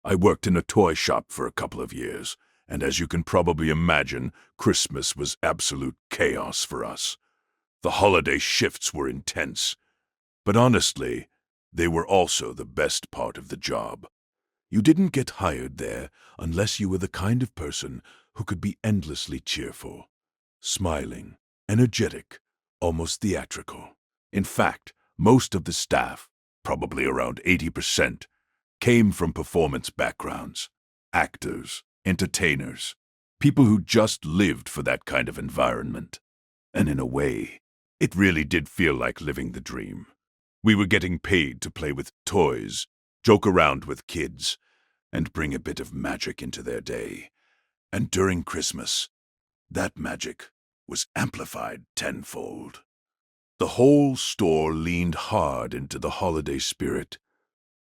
I worked in a toy shop for a couple of years, and as you can probably imagine, Christmas was absolute chaos for us. The holiday shifts were intense, but honestly, they were also the best part of the job. You didn't get hired there unless you were the kind of person who could be endlessly cheerful, smiling, energetic, almost theatrical. In fact, most of the staff, probably around 80%, came from performance backgrounds, actors, entertainers, people who just lived for that kind of environment. And in a way, it really did feel like living the dream. We were getting paid to play with toys, joke around with kids, and bring a bit of magic into their day. And during Christmas, that magic was amplified tenfold. The whole store leaned hard into the holiday spirit.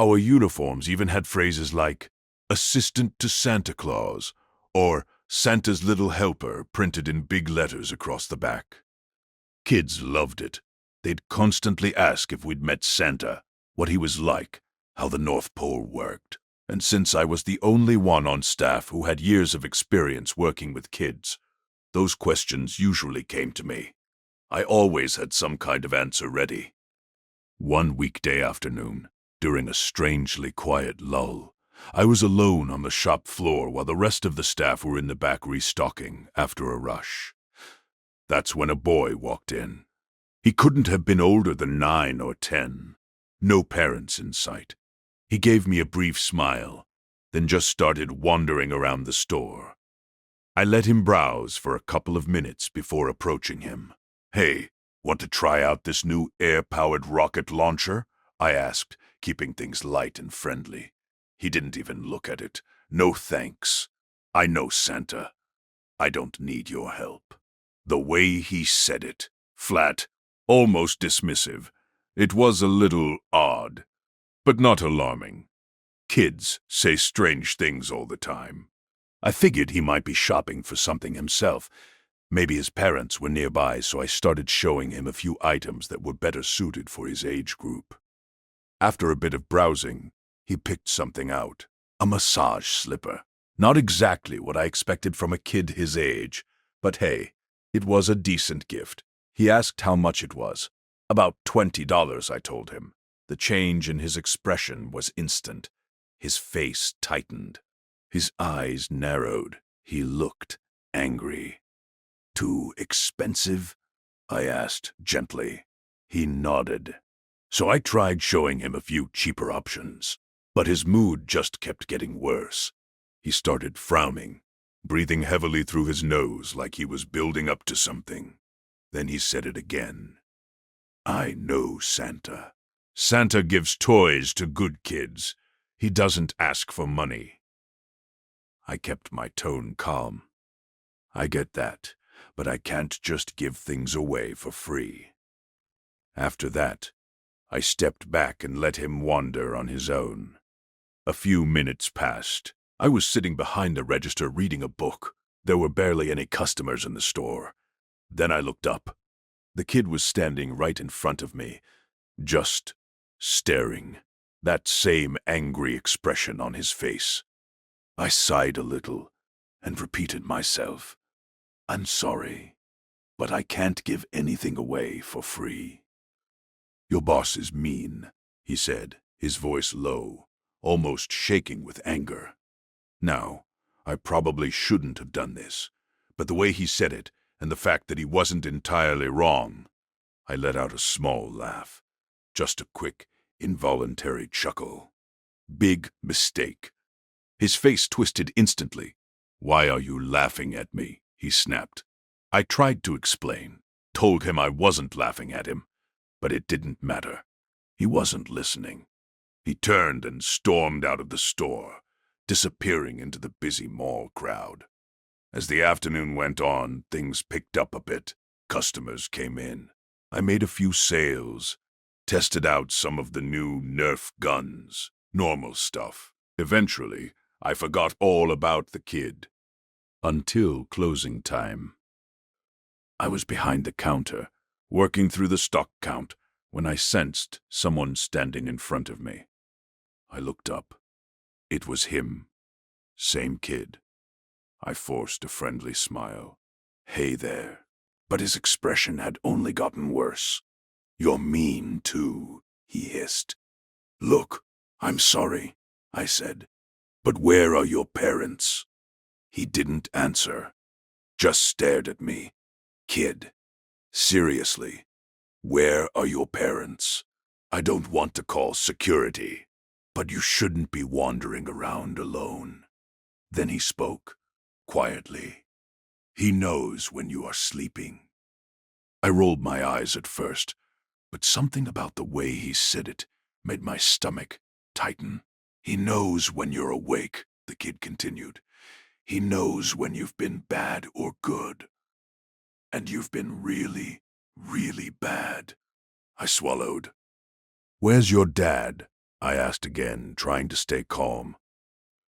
Our uniforms even had phrases like "Assistant to Santa Claus" or "Santa's Little Helper" printed in big letters across the back. Kids loved it. They'd constantly ask if we'd met Santa, what he was like, how the North Pole worked. And since I was the only one on staff who had years of experience working with kids, those questions usually came to me. I always had some kind of answer ready. One weekday afternoon, during a strangely quiet lull, I was alone on the shop floor while the rest of the staff were in the back restocking after a rush. That's when a boy walked in. He couldn't have been older than 9 or 10. No parents in sight. He gave me a brief smile, then just started wandering around the store. I let him browse for a couple of minutes before approaching him. "Hey, want to try out this new air-powered rocket launcher?" I asked, keeping things light and friendly. He didn't even look at it. "No thanks. I know Santa. I don't need your help." The way he said it, flat, almost dismissive, it was a little odd, but not alarming. Kids say strange things all the time. I figured he might be shopping for something himself. Maybe his parents were nearby, so I started showing him a few items that were better suited for his age group. After a bit of browsing, he picked something out. A massage slipper. Not exactly what I expected from a kid his age, but hey, it was a decent gift. He asked how much it was. "About $20, I told him. The change in his expression was instant. His face tightened. His eyes narrowed. He looked angry. "Too expensive?" I asked gently. He nodded. So I tried showing him a few cheaper options, but his mood just kept getting worse. He started frowning, breathing heavily through his nose like he was building up to something. Then he said it again. "I know Santa. Santa gives toys to good kids. He doesn't ask for money." I kept my tone calm. "I get that, but I can't just give things away for free." After that, I stepped back and let him wander on his own. A few minutes passed. I was sitting behind the register reading a book. There were barely any customers in the store. Then I looked up. The kid was standing right in front of me, just staring, that same angry expression on his face. I sighed a little and repeated myself, "I'm sorry, but I can't give anything away for free." "Your boss is mean," he said, his voice low, almost shaking with anger. Now, I probably shouldn't have done this, but the way he said it, and the fact that he wasn't entirely wrong, I let out a small laugh. Just a quick, involuntary chuckle. "Big mistake." His face twisted instantly. "Why are you laughing at me?" he snapped. I tried to explain, told him I wasn't laughing at him, but it didn't matter. He wasn't listening. He turned and stormed out of the store, disappearing into the busy mall crowd. As the afternoon went on, things picked up a bit. Customers came in. I made a few sales, tested out some of the new Nerf guns, normal stuff. Eventually, I forgot all about the kid. Until closing time. I was behind the counter, working through the stock count, when I sensed someone standing in front of me. I looked up. It was him. Same kid. I forced a friendly smile. Hey there. But his expression had only gotten worse. You're mean, too, he hissed. Look, I'm sorry, I said. But where are your parents? He didn't answer, just stared at me. Kid, seriously, where are your parents? I don't want to call security, but you shouldn't be wandering around alone. Then he spoke, quietly. He knows when you are sleeping. I rolled my eyes at first, but something about the way he said it made my stomach tighten. He knows when you're awake, the kid continued. He knows when you've been bad or good. And you've been really, really bad. I swallowed. Where's your dad? I asked again, trying to stay calm.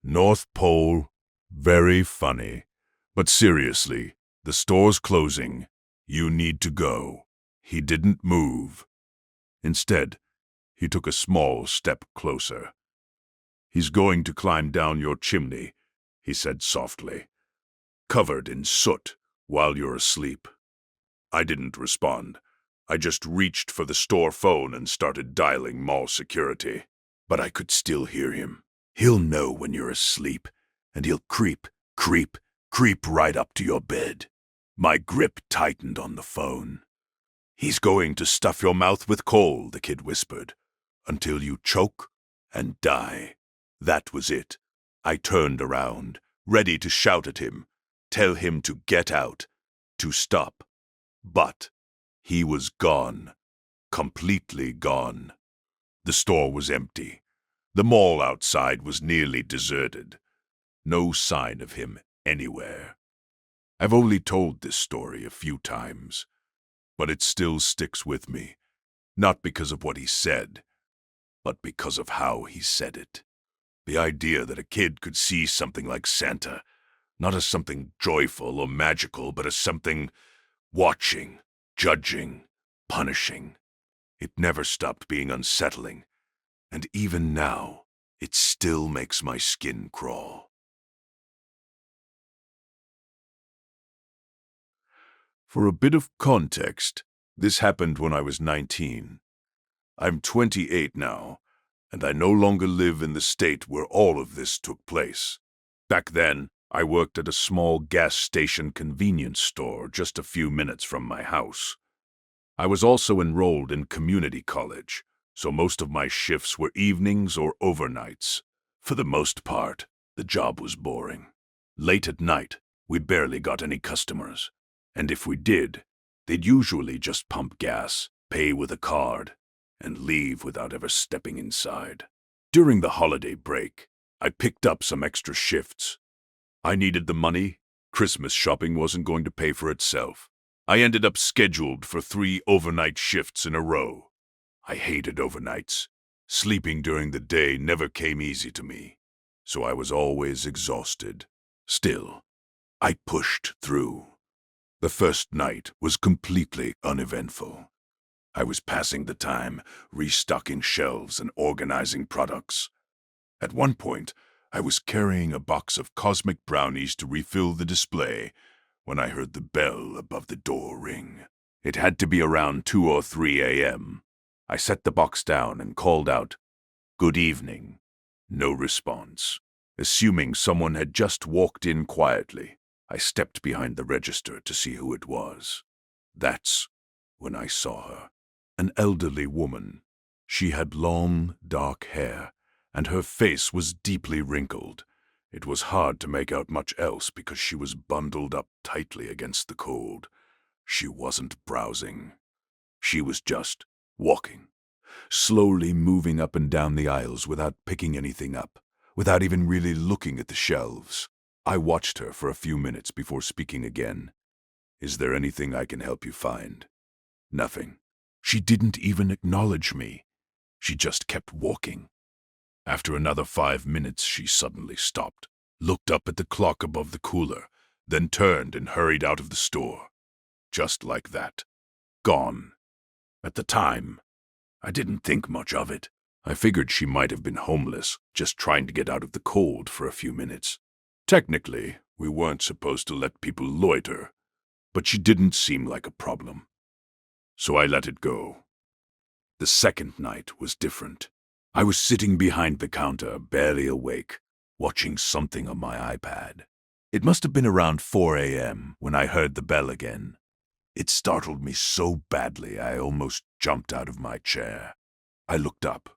North Pole. Very funny. But seriously, the store's closing. You need to go. He didn't move. Instead, he took a small step closer. He's going to climb down your chimney, he said softly, covered in soot while you're asleep. I didn't respond. I just reached for the store phone and started dialing mall security. But I could still hear him. He'll know when you're asleep, and he'll creep right up to your bed. My grip tightened on the phone. He's going to stuff your mouth with coal, the kid whispered, until you choke and die. That was it. I turned around, ready to shout at him, tell him to get out, to stop. But he was gone, completely gone. The store was empty. The mall outside was nearly deserted. No sign of him anywhere. I've only told this story a few times, but it still sticks with me, not because of what he said, but because of how he said it. The idea that a kid could see something like Santa, not as something joyful or magical, but as something watching, judging, punishing. It never stopped being unsettling, and even now, it still makes my skin crawl. For a bit of context, this happened when I was 19. I'm 28 now, and I no longer live in the state where all of this took place. Back then, I worked at a small gas station convenience store just a few minutes from my house. I was also enrolled in community college, so most of my shifts were evenings or overnights. For the most part, the job was boring. Late at night, we barely got any customers. And if we did, they'd usually just pump gas, pay with a card, and leave without ever stepping inside. During the holiday break, I picked up some extra shifts. I needed the money. Christmas shopping wasn't going to pay for itself. I ended up scheduled for 3 overnight shifts in a row. I hated overnights. Sleeping during the day never came easy to me, so I was always exhausted. Still, I pushed through. The first night was completely uneventful. I was passing the time, restocking shelves and organizing products. At one point, I was carrying a box of cosmic brownies to refill the display when I heard the bell above the door ring. It had to be around 2 or 3 a.m. I set the box down and called out, "Good evening." No response. Assuming someone had just walked in quietly, I stepped behind the register to see who it was. That's when I saw her. An elderly woman. She had long, dark hair, and her face was deeply wrinkled. It was hard to make out much else because she was bundled up tightly against the cold. She wasn't browsing. She was just walking, slowly moving up and down the aisles without picking anything up, without even really looking at the shelves. I watched her for a few minutes before speaking again. "Is there anything I can help you find?" Nothing. She didn't even acknowledge me. She just kept walking. After another 5 minutes, she suddenly stopped, looked up at the clock above the cooler, then turned and hurried out of the store. Just like that. Gone. At the time, I didn't think much of it. I figured she might have been homeless, just trying to get out of the cold for a few minutes. Technically, we weren't supposed to let people loiter, but she didn't seem like a problem. So I let it go. The second night was different. I was sitting behind the counter, barely awake, watching something on my iPad. It must have been around 4 a.m. when I heard the bell again. It startled me so badly I almost jumped out of my chair. I looked up,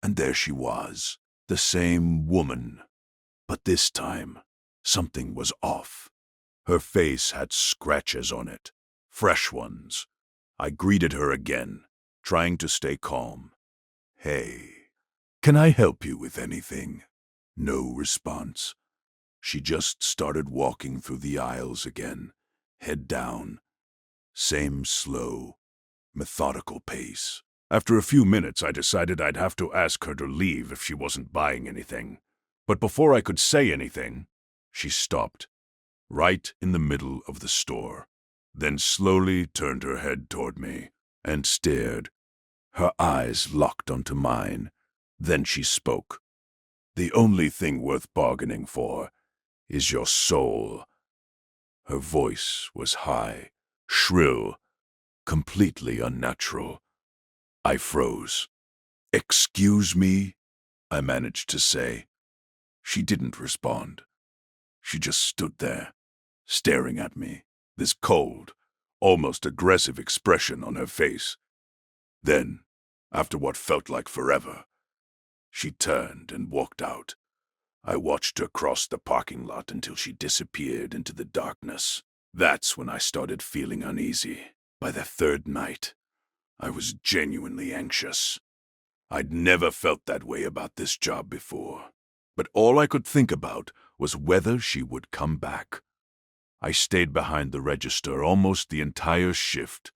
and there she was, the same woman. But this time, something was off. Her face had scratches on it, fresh ones. I greeted her again, trying to stay calm. "Hey, can I help you with anything?" No response. She just started walking through the aisles again, head down. Same slow, methodical pace. After a few minutes, I decided I'd have to ask her to leave if she wasn't buying anything. But before I could say anything, she stopped, right in the middle of the store, then slowly turned her head toward me and stared, her eyes locked onto mine. Then she spoke. "The only thing worth bargaining for is your soul." Her voice was high, shrill, completely unnatural. I froze. "Excuse me?" I managed to say. She didn't respond. She just stood there, staring at me, this cold, almost aggressive expression on her face. Then, after what felt like forever, she turned and walked out. I watched her cross the parking lot until she disappeared into the darkness. That's when I started feeling uneasy. By the third night, I was genuinely anxious. I'd never felt that way about this job before. But all I could think about was whether she would come back. I stayed behind the register almost the entire shift,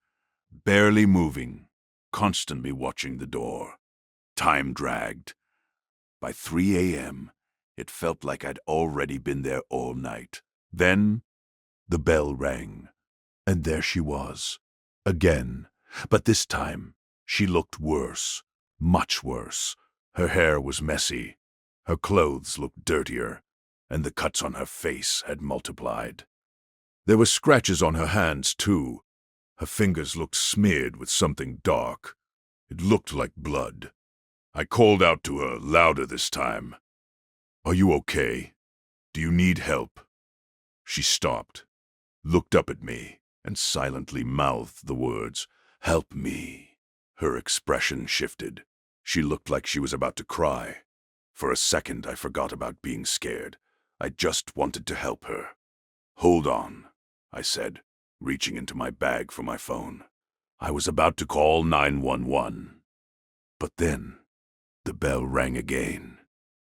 barely moving, constantly watching the door. Time dragged. By 3 a.m., it felt like I'd already been there all night. Then, the bell rang, and there she was, again. But this time, she looked worse, much worse. Her hair was messy, her clothes looked dirtier, and the cuts on her face had multiplied. There were scratches on her hands, too. Her fingers looked smeared with something dark. It looked like blood. I called out to her, louder this time. "Are you okay? Do you need help?" She stopped, looked up at me, and silently mouthed the words, "Help me." Her expression shifted. She looked like she was about to cry. For a second, I forgot about being scared. I just wanted to help her. "Hold on," I said, reaching into my bag for my phone. I was about to call 911. But then, the bell rang again.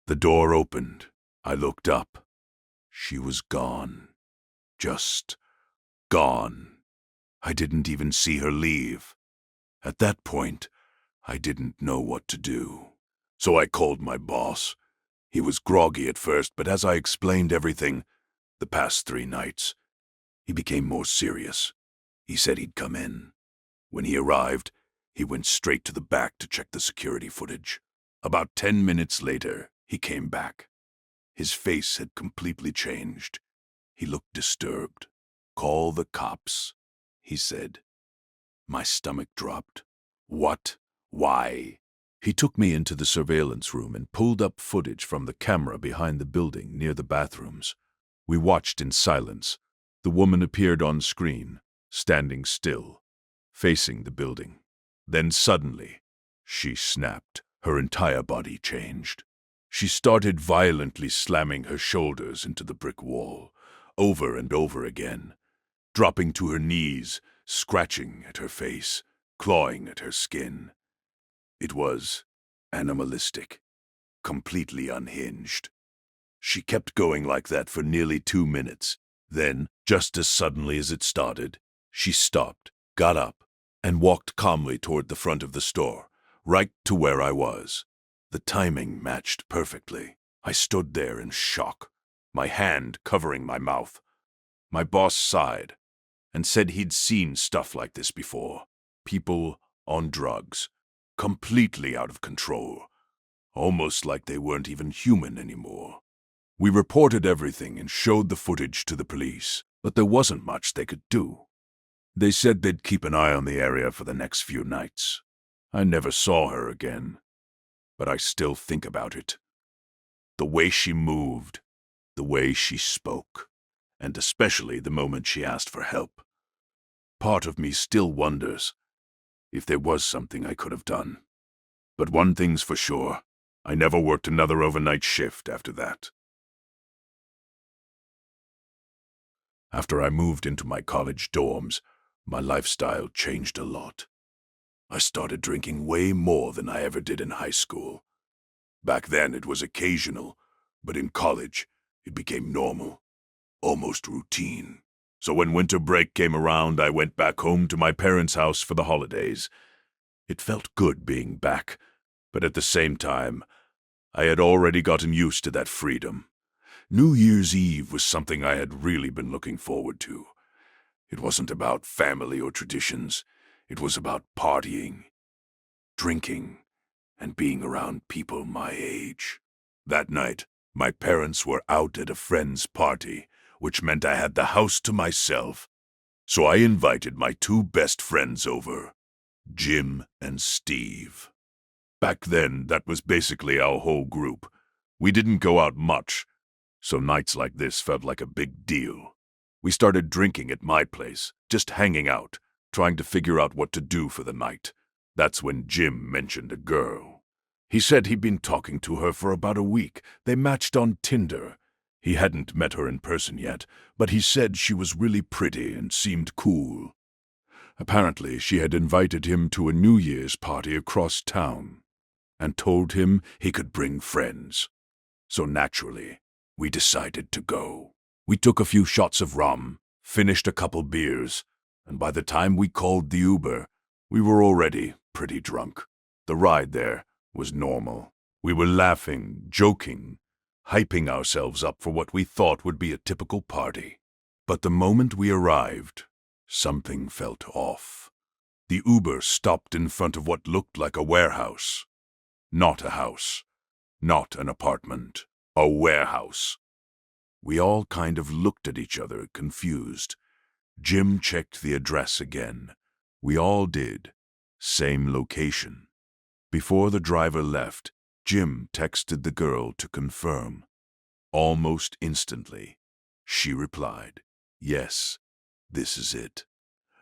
The door opened. I looked up. She was gone. Just gone. I didn't even see her leave. At that point, I didn't know what to do. So I called my boss. He was groggy at first, but as I explained everything, the past 3 nights, he became more serious. He said he'd come in. When he arrived, he went straight to the back to check the security footage. About 10 minutes later, he came back. His face had completely changed. He looked disturbed. "Call the cops," he said. My stomach dropped. "What? Why?" He took me into the surveillance room and pulled up footage from the camera behind the building near the bathrooms. We watched in silence. The woman appeared on screen, standing still, facing the building. Then suddenly, she snapped. Her entire body changed. She started violently slamming her shoulders into the brick wall, over and over again, dropping to her knees, scratching at her face, clawing at her skin. It was animalistic, completely unhinged. She kept going like that for nearly 2 minutes. Then, just as suddenly as it started, she stopped, got up, and walked calmly toward the front of the store, right to where I was. The timing matched perfectly. I stood there in shock, my hand covering my mouth. My boss sighed and said he'd seen stuff like this before. People on drugs, completely out of control, almost like they weren't even human anymore. We reported everything and showed the footage to the police, but there wasn't much they could do. They said they'd keep an eye on the area for the next few nights. I never saw her again, but I still think about it. The way she moved, the way she spoke, and especially the moment she asked for help. Part of me still wonders if there was something I could have done. But one thing's for sure, I never worked another overnight shift after that. After I moved into my college dorms, my lifestyle changed a lot. I started drinking way more than I ever did in high school. Back then it was occasional, but in college it became normal, almost routine. So when winter break came around, I went back home to my parents' house for the holidays. It felt good being back, but at the same time, I had already gotten used to that freedom. New Year's Eve was something I had really been looking forward to. It wasn't about family or traditions. It was about partying, drinking, and being around people my age. That night, my parents were out at a friend's party, which meant I had the house to myself. So I invited my two best friends over, Jim and Steve. Back then, that was basically our whole group. We didn't go out much, so nights like this felt like a big deal. We started drinking at my place, just hanging out, trying to figure out what to do for the night. That's when Jim mentioned a girl. He said he'd been talking to her for about a week. They matched on Tinder. He hadn't met her in person yet, but he said she was really pretty and seemed cool. Apparently, she had invited him to a New Year's party across town and told him he could bring friends. So naturally, we decided to go. We took a few shots of rum, finished a couple beers, and by the time we called the Uber, we were already pretty drunk. The ride there was normal. We were laughing, joking, hyping ourselves up for what we thought would be a typical party. But the moment we arrived, something felt off. The Uber stopped in front of what looked like a warehouse. Not a house, not an apartment, a warehouse. We all kind of looked at each other, confused. Jim checked the address again. We all did. Same location. Before the driver left, Jim texted the girl to confirm. Almost instantly, she replied, "Yes, this is it."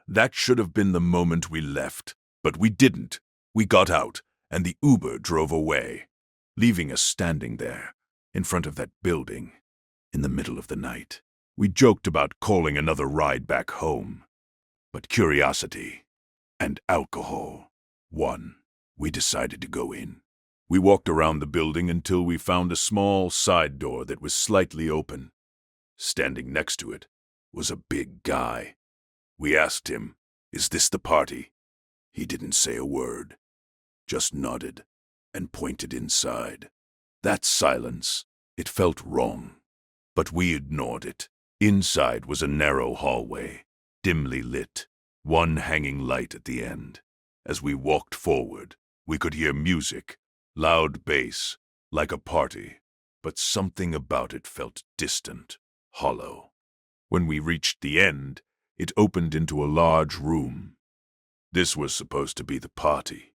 That should have been the moment we left, but we didn't. We got out, and the Uber drove away, leaving us standing there, in front of that building, in the middle of the night. We joked about calling another ride back home, but curiosity and alcohol won. We decided to go in. We walked around the building until we found a small side door that was slightly open. Standing next to it was a big guy. We asked him, "Is this the party?" He didn't say a word, just nodded and pointed inside. That silence, it felt wrong, but we ignored it. Inside was a narrow hallway, dimly lit, one hanging light at the end. As we walked forward, we could hear music, loud bass, like a party, but something about it felt distant, hollow. When we reached the end, it opened into a large room. This was supposed to be the party,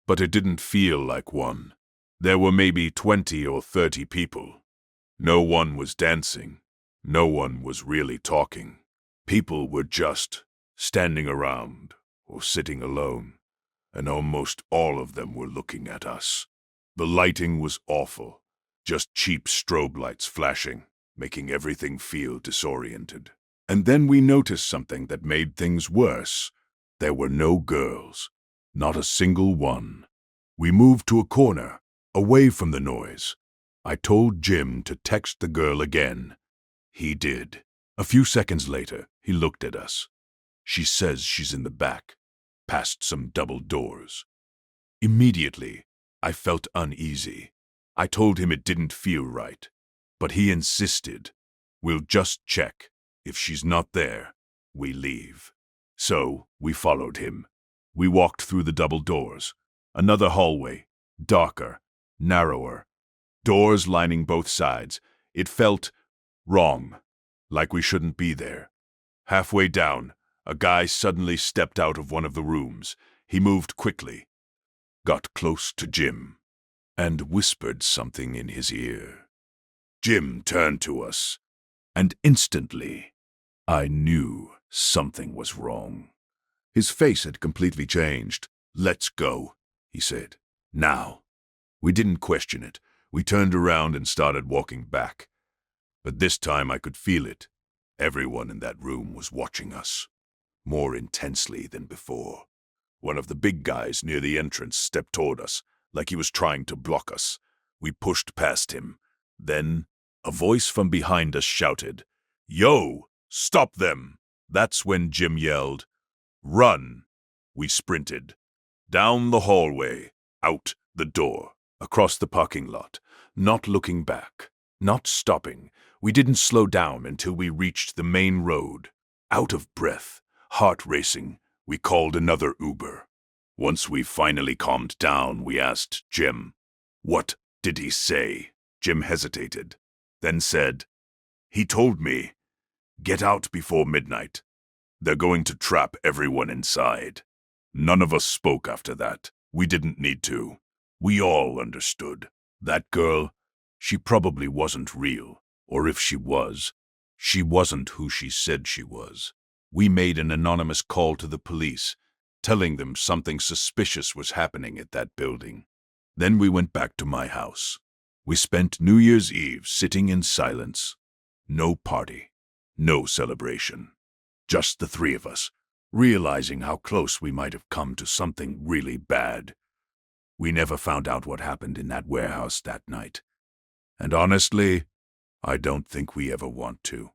but it didn't feel like one. There were maybe 20 or 30 people. No one was dancing. No one was really talking. People were just standing around or sitting alone, and almost all of them were looking at us. The lighting was awful, just cheap strobe lights flashing, making everything feel disoriented. And then we noticed something that made things worse. There were no girls, not a single one. We moved to a corner, away from the noise. I told Jim to text the girl again. He did. A few seconds later, he looked at us. She says she's in the back, past some double doors. Immediately, I felt uneasy. I told him it didn't feel right, but he insisted. "We'll just check. If she's not there, we leave." So we followed him. We walked through the double doors, Another hallway, darker, narrower, doors lining both sides. It felt wrong, like we shouldn't be there. Halfway down, a guy suddenly stepped out of one of the rooms. He moved quickly, got close to Jim, and whispered something in his ear. Jim turned to us, and instantly, I knew something was wrong. His face had completely changed. "Let's go," he said. "Now." We didn't question it. We turned around and started walking back. But this time I could feel it. Everyone in that room was watching us, more intensely than before. One of the big guys near the entrance stepped toward us, like he was trying to block us. We pushed past him. Then a voice from behind us shouted, "Yo, stop them!" That's when Jim yelled, "Run!" We sprinted. Down the hallway, out the door, across the parking lot, not looking back, not stopping. We didn't slow down until we reached the main road. Out of breath, heart racing, we called another Uber. Once we finally calmed down, we asked Jim, "What did he say?" Jim hesitated, then said, "He told me, get out before midnight. They're going to trap everyone inside." None of us spoke after that. We didn't need to. We all understood. That girl, she probably wasn't real. Or if she was, she wasn't who she said she was. We made an anonymous call to the police, telling them something suspicious was happening at that building. Then we went back to my house. We spent New Year's Eve sitting in silence. No party, no celebration. Just the three of us, realizing how close we might have come to something really bad. We never found out what happened in that warehouse that night. And honestly, I don't think we ever want to.